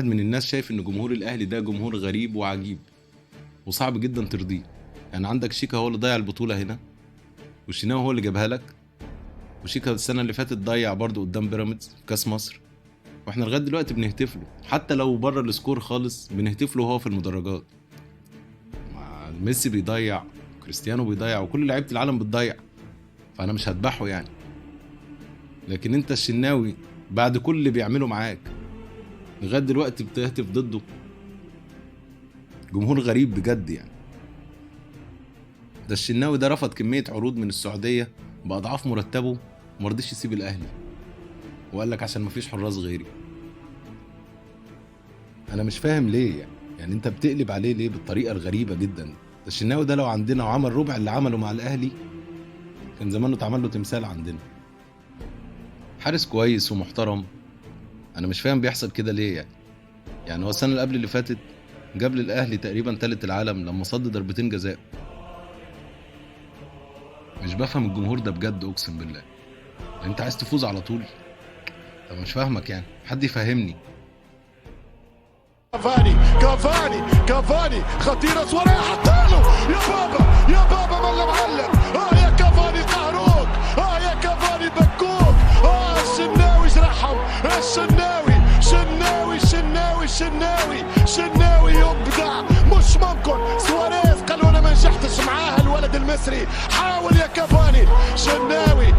واحد من الناس شايف ان جمهور الاهلي ده جمهور غريب وعجيب وصعب جدا ترضيه. يعني عندك شيكا هو اللي ضيع البطوله هنا، والشناوي هو اللي جابها لك، وشيكا السنه اللي فاتت ضيع برضه قدام بيراميدز في كاس مصر، واحنا لغايه دلوقتي بنهتف له حتى لو بره السكور خالص، بنهتف له وهو في المدرجات. مع ميسي بيضيع، كريستيانو بيضيع، وكل لعيبه العالم بتضيع، فانا مش هذبحه يعني. لكن انت الشناوي بعد كل اللي بيعمله معاك لغايه دلوقتي بتهتف ضده. جمهور غريب بجد يعني. ده الشناوي ده رفض كميه عروض من السعوديه باضعاف مرتبه ومرضيش يسيب الاهلي، وقال لك عشان مفيش حراس غيري. انا مش فاهم ليه يعني انت بتقلب عليه ليه بالطريقه الغريبه جدا. ده الشناوي ده لو عندنا وعمل ربع اللي عمله مع الاهلي كان زمانه اتعمل له تمثال عندنا. حارس كويس ومحترم، انا مش فاهم بيحصل كده ليه يعني هو السنه اللي قبل اللي فاتت جاب للاهلي تقريبا ثالث العالم لما صد ضربتين جزاء. مش بفهم الجمهور ده بجد، اقسم بالله. انت عايز تفوز على طول؟ طب مش فاهمك يعني، حد يفهمني. كافاني خطيرة سواريز حطاله، يا بابا يا بابا ملا معلم. يا كافاني قهروك، يا كافاني بكوك. الشناوي جرحهم، الشناوي يبدع، مش ممكن. سواريز قالوا انا ما نجحتش معاه الولد المصري، حاول يا كافاني. شناوي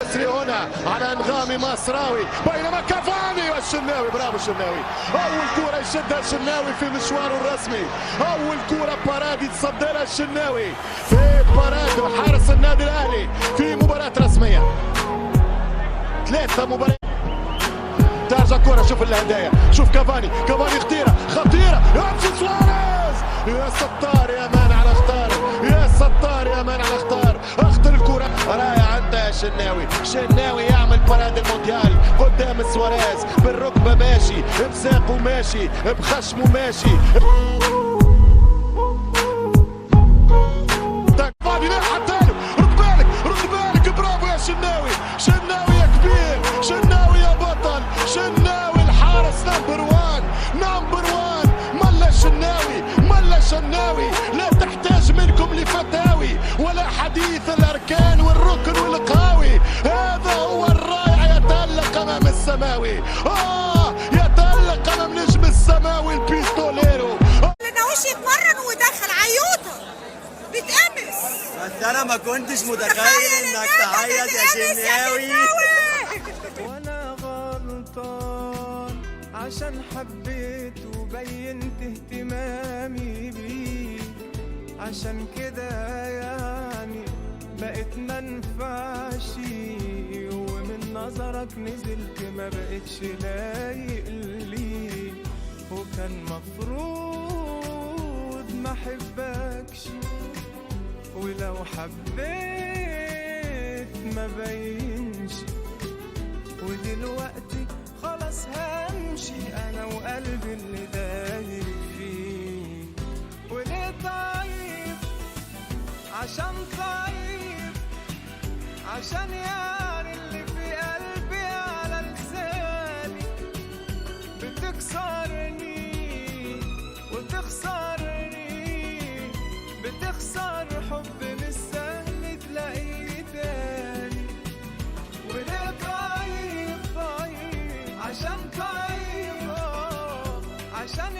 مصري هنا على انغامي مصراوي، بينما كافاني والشناوي. برافو الشناوي، اول كرة يشدها الشناوي في مشواره الرسمي، اول كرة بارادي تصدرها الشناوي في باراد حارس النادي الاهلي في مباراة رسمية. 3 مباريات. ترجع كرة، شوف الهدايا، شوف كافاني خطيرة يمشي سواريز. يا ستار يا مان على اختار، يا ستار يا مان على اختار. اخطر الكرة رايح عندها شناوي يعمل باراد المونديال قدام سواريز، بالركبة ماشي، بساقه ماشي، بخشمه ماشي. كافاني حطاله، رد بالك برافو يا شناوي يا كبير، شناوي يا بطل، شناوي الحارس نمبر 1. ملا شناوي لا تحتاج منكم لفتاوي ولا حديث الاركان والركن والقاوي. هذا هو الرائع، يتألق امام السماوي، يتألق امام نجم السماوي البيستوليرو. ناويش يتمرن ويدخل عيوطه بتقمص. بس انا ما كنتش متخيل انك تعيط يا شناوي. وانا غلطان عشان حبيت وبينت اهتمامي بيه، عشان كده يعني بقيت منفعش، ومن نظرك نزلت ما بقتش لايق لي، وكان مفروض ما احبكش، ولو حبيت ما بينش، ودلوقتي خلاص همشي انا وقلبي اللي دايب فيه. وليه طيب؟ عشان طيب، عشان يعني اللي في قلبي على لساني بتكسرني بتخسر حب مش سهل تلاقيه تاني. وليه طيب؟ عشان طيب، عشان